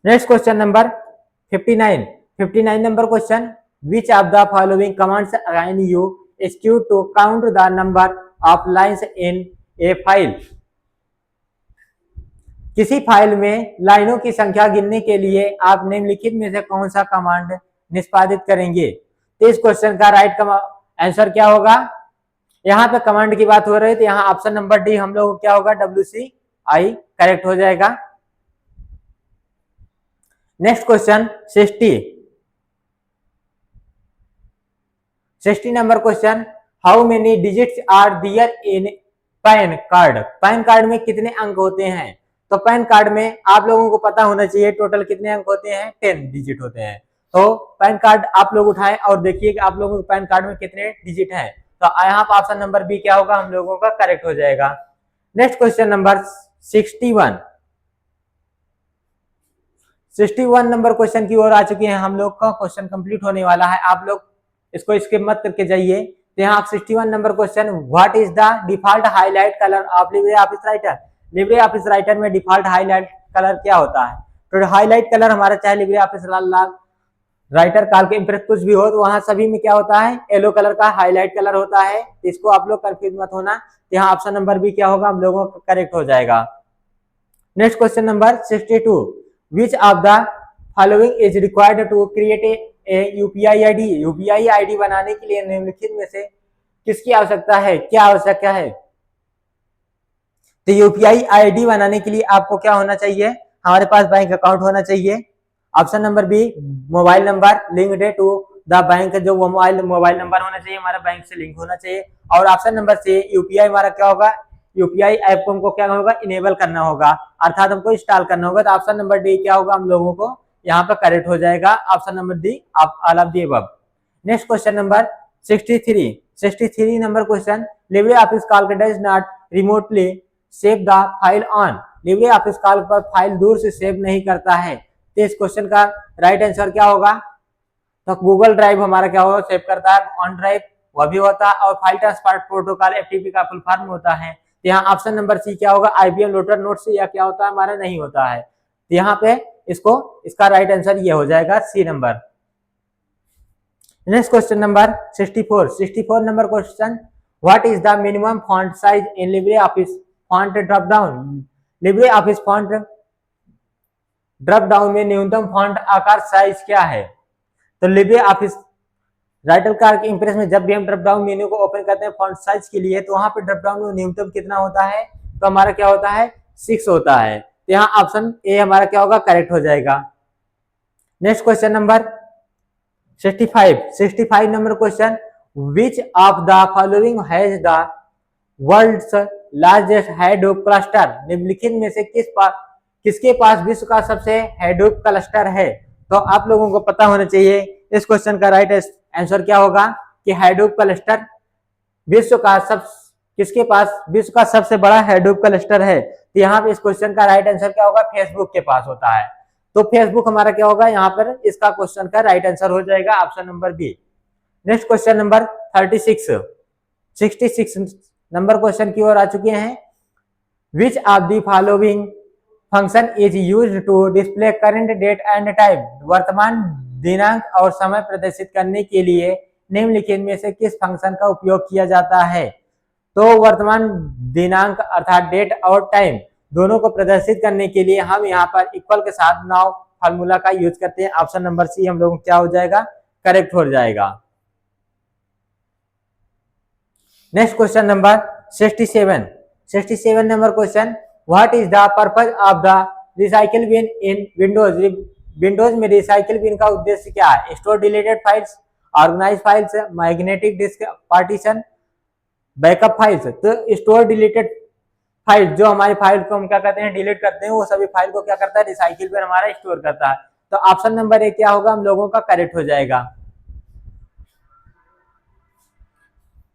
Next question number 59 number question, which of the following commands can you execute to count the number of lines in a file. किसी फाइल में लाइनों की संख्या गिनने के लिए आप निम्नलिखित में से कौन सा कमांड निष्पादित करेंगे। तो इस क्वेश्चन का राइट आंसर क्या होगा, यहाँ पे कमांड की बात हो रही है तो यहाँ ऑप्शन नंबर डी हम लोग क्या होगा, WCI करेक्ट हो जाएगा। Next question 60 number question, how many digits are there in PAN card. PAN card में कितने अंक होते हैं। तो पैन कार्ड में आप लोगों को पता होना चाहिए टोटल कितने अंक होते हैं, 10 डिजिट होते हैं। तो पैन कार्ड आप लोग उठाएं और देखिए कि आप लोगों को पैन कार्ड में कितने डिजिट हैं। तो यहाँ पर ऑप्शन नंबर बी क्या होगा हम लोगों का करेक्ट हो जाएगा। Next question number 61 number question की ओर आ चुके हैं हम लोग का, क्वेश्चन कंप्लीट होने वाला है, आप लोग इसको स्किप मत करके जाइए। तो यहाँ 61 number question, what is the default highlight colour of Libre office Writer. LibreOffice Writer में डिफॉल्ट हाईलाइट कलर क्या होता है। तो हाईलाइट कलर हमारा चाहे LibreOffice Writer Calc impress कुछ भी हो तो वहां सभी में क्या होता है, येलो कलर का हाईलाइट कलर होता है। इसको आप लोग कंफ्यूज मत होना। यहाँ ऑप्शन नंबर बी क्या होगा हम लोगों का करेक्ट हो जाएगा। Next question number 62, which of the following is required to create a UPI ID. UPI ID बनाने के लिए निम्नलिखित में से किसकी आवश्यकता है, क्या आवश्यकता है। तो यूपीआई आईडी बनाने के लिए आपको क्या होना चाहिए, हमारे पास बैंक अकाउंट होना चाहिए। Option number B, mobile number linked to the bank, जो मोबाइल नंबर होना चाहिए हमारा बैंक से लिंक होना चाहिए। और ऑप्शन नंबर सी, यूपीआई हमारा क्या होगा, यूपीआई ऐप को हमको क्या होगा, इनेबल करना होगा, अर्थात हमको इंस्टॉल करना होगा। तो ऑप्शन नंबर डी क्या होगा हम लोगों को यहाँ पर करेक्ट हो जाएगा, option number D all of the above. Next question number 63 number question, Libre office Calc does not remotely save the file on. Libre office Calc पर फाइल दूर से सेव नहीं करता है। तो इस क्वेश्चन का राइट आंसर क्या होगा, तो गूगल ड्राइव हमारा क्या होगा सेव करता है, ऑन ड्राइव वह भी होता है, और फाइल ट्रांसफर प्रोटोकॉल FTP का फुल फॉर्म होता है। तो यहाँ ऑप्शन नंबर सी क्या होगा, IBM लोटर नोट्स या क्या होता है हमारा नहीं होता है। तो यहाँ पे इसका राइट आंसर ये हो जाएगा C number. Next question number 64 number question, what is the minimum font size in LibreOffice font drop down. LibreOffice font drop down में न्यूनतम फॉन्ट आकार साइज क्या है। तो LibreOffice Writer Calc Impress में जब भी हम ड्रॉप डाउन मेन्यू को ओपन करते हैं फॉन्ट साइज के लिए, तो वहां पे ड्रॉप डाउन में न्यूनतम कितना होता है, तो हमारा क्या होता है 6 होता है। तो यहाँ ऑप्शन ए हमारा क्या होगा करेक्ट हो जाएगा। Next question number 65 number question, which of the following has the world's largest Hadoop cluster. निम्नलिखित में से किसके पास विश्व का सबसे हैडोप क्लस्टर है। तो आप लोगों को पता होना चाहिए इस क्वेश्चन का राइट आंसर क्या होगा कि हैडोप क्लस्टर किसके पास विश्व का सबसे बड़ा हैडोप क्लस्टर है। तो यहाँ पे इस क्वेश्चन का राइट आंसर क्या होगा, फेसबुक के पास होता है। तो फेसबुक हमारा क्या होगा यहाँ पर, इसका क्वेश्चन का राइट आंसर हो जाएगा option number B. Next question number 66 number question की ओर आ चुके हैं, which of the following function is used to display current date and time. वर्तमान दिनांक और समय प्रदर्शित करने के लिए निम्नलिखित में से किस फंक्शन का उपयोग किया जाता है। तो वर्तमान दिनांक अर्थात डेट और टाइम, दोनों को प्रदर्शित करने के लिए हम यहाँ पर इक्वल के साथ नाउ फार्मूला का यूज करते हैं। ऑप्शन नंबर सी हम लोगों को क्या हो जाएगा, करेक्ट हो जाएगा। Next question number 67 number question, what is the purpose of the recycle bin in Windows. Windows में रिसाइकिल बिन का उद्देश्य क्या है? Store deleted files, organise files, magnetic disk partition, backup files. तो स्टोर डिलीटेड फाइल, जो हमारी file को हम क्या करते हैं, डिलीट करते हैं, वो सभी फाइल को क्या करता है, रिसाइकिल बिन हमारा स्टोर करता है। तो ऑप्शन नंबर ए क्या होगा, हम लोगों का करेक्ट हो जाएगा।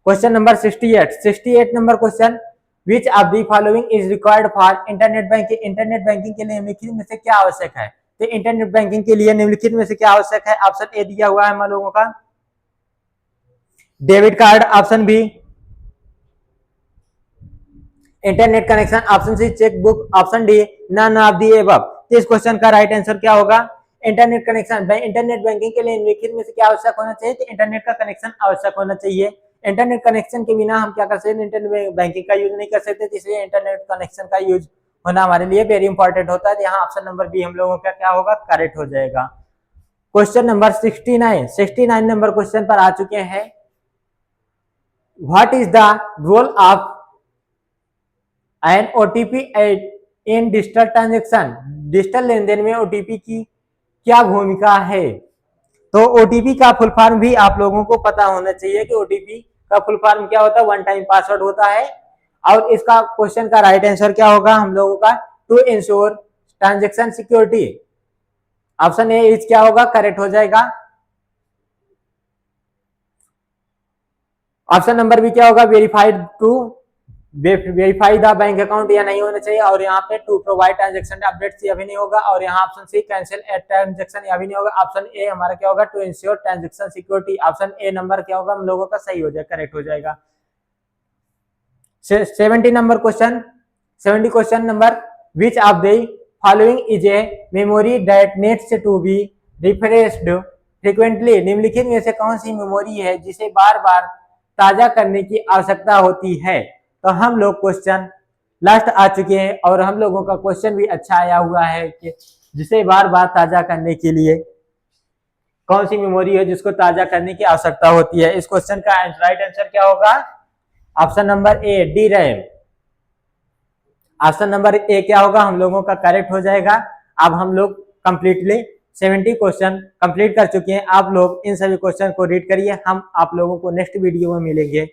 Question number 68 number question, which of the following is required for internet banking. Internet banking के लिए निम्नलिखित में से क्या आवश्यक है? तो इंटरनेट बैंकिंग के लिए निम्नलिखित में से क्या आवश्यक है? ऑप्शन ए दिया हुआ है हम लोगों का debit card, option B internet connection, option C cheque book, option D none of the above. इस क्वेश्चन का राइट आंसर क्या होगा? Internet connection. इंटरनेट बैंकिंग के लिए निम्नलिखित में से क्या आवश्यक होना चाहिए? तो इंटरनेट का कनेक्शन आवश्यक होना चाहिए। इंटरनेट कनेक्शन के बिना हम क्या कर सकते हैं, इंटरनेट बैंकिंग का यूज नहीं कर सकते, इसलिए इंटरनेट कनेक्शन का यूज होना हमारे लिए वेरी इंपॉर्टेंट होता है। यहाँ ऑप्शन नंबर बी हम लोगों का क्या होगा, करेक्ट हो जाएगा। क्वेश्चन नंबर 69 नंबर क्वेश्चन पर आ चुके हैं, what is the role of an OTP in digital transaction. Digital लेन देन में ओटीपी की क्या भूमिका है? तो ओटीपी का फुल फॉर्म भी आप लोगों को पता होना चाहिए कि ओटीपी का फुल फॉर्म क्या होता है, वन टाइम पासवर्ड होता है। और इसका क्वेश्चन का राइट आंसर क्या होगा हम लोगों का, to ensure transaction security. Option A is क्या होगा, करेक्ट हो जाएगा। ऑप्शन नंबर बी क्या होगा, वेरीफाई द बैंक अकाउंट, या नहीं होना चाहिए। और यहाँ पे टू प्रोवाइड ट्रांजेक्शन अपडेट्स, यह भी नहीं होगा। और यहाँ option C cancel at transaction, यह भी नहीं होगा। ऑप्शन ए हमारा क्या होगा, to ensure transaction security. Option A number क्या होगा हम लोगों का सही हो जाएगा, करेक्ट हो जाएगा। 70 number question, 70 question number, which of the following is a memory that needs to be refreshed frequently. निम्नलिखित में से कौन सी मेमोरी है जिसे बार बार ताजा करने की आवश्यकता होती है? तो हम लोग क्वेश्चन लास्ट आ चुके हैं और हम लोगों का क्वेश्चन भी अच्छा आया हुआ है कि जिसे बार बार ताजा करने के लिए कौन सी मेमोरी है जिसको ताजा करने की आवश्यकता होती है। इस क्वेश्चन का राइट आंसर क्या होगा, option number A D RAM. Option number ए क्या होगा हम लोगों का करेक्ट हो जाएगा। अब हम लोग कंप्लीटली 70 क्वेश्चन कंप्लीट कर चुके हैं। आप लोग इन सभी क्वेश्चन को रीड करिए। हम आप लोगों को नेक्स्ट वीडियो में मिलेंगे।